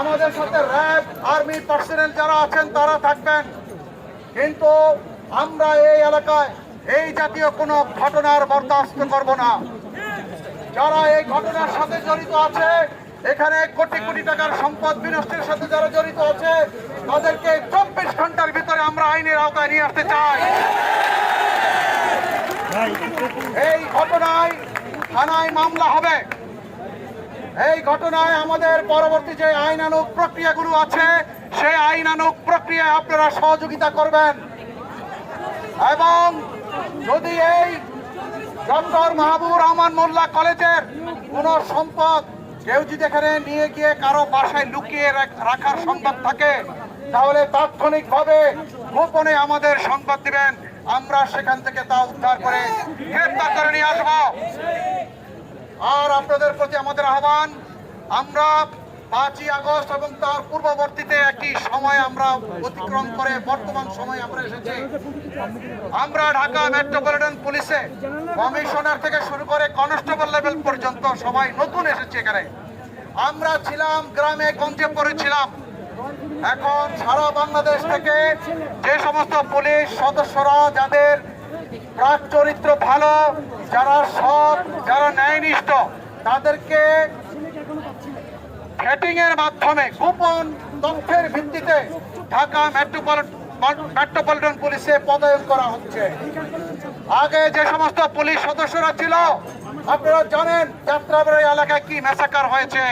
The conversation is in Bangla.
আমাদের সাথে র্যাব আর্মি পার্সোনেল যারা আছেন তারা থাকবেন, কিন্তু আমরা এই এলাকায় এই জাতীয় কোনো ঘটনার বরদাস্ত করব না। যারা এই ঘটনার সাথে জড়িত আছে, এখানে কোটি কোটি টাকার সম্পদ বিনষ্টের সাথে যারা জড়িত আছে, তাদেরকে 24 ঘন্টার ভিতরে আমরা আইনের আওতায় নিয়ে আসতে চাই। এই ঘটনায় থানায় মামলা হবে। এই ঘটনায় আমাদের পরবর্তী যে আইনানুগ প্রক্রিয়াগুলো আছে, সেই আইনানুগ প্রক্রিয়ায় আপনারা সহযোগিতা করবেন। এবং যদি এই ডক্টর মাহবুবুর রহমান মোল্লা কলেজের কোন সম্পদ কেউ যদি এখানে নিয়ে গিয়ে কারো বাসায় লুকিয়ে রাখার সংবাদ থাকে, তাহলে তাৎক্ষণিকভাবে গোপনে আমাদের সংবাদ দিবেন, আমরা সেখান থেকে তা উদ্ধার করে গ্রেফতার করে নিয়ে আসবো। আর আপনাদের প্রতি আমাদের আহ্বান, আমরা 5ই আগস্ট এবং তার পূর্ববর্তীতে একটি সময় আমরা অতিক্রম করে বর্তমান সময় আমরা এসেছি। আমরা ঢাকা মেট্রোপলিটন পুলিশে কমিশনার থেকে শুরু করে কনস্টেবল লেভেল পর্যন্ত সবাই নতুন এসেছে এখানে। আমরা ছিলাম গ্রামে গঞ্জে পড়েছিলাম। এখন সারা বাংলাদেশ থেকে যে সমস্ত পুলিশ সদস্যরা যাদের প্রাক চরিত্র ভালো, যারা সৎ, যারা ন্যায়নিষ্ঠ, তাদেরকে ভেটিং এর মাধ্যমে গোপন তথ্যের ভিত্তিতে ঢাকা মেট্রোপলিটন পুলিশে পদায়ন করা হচ্ছে। আগে যে সমস্ত পুলিশ সদস্যরা ছিল, আপনারা জানেন যাত্রাবাড়ি এলাকায় কি ম্যাসাকার হয়েছে।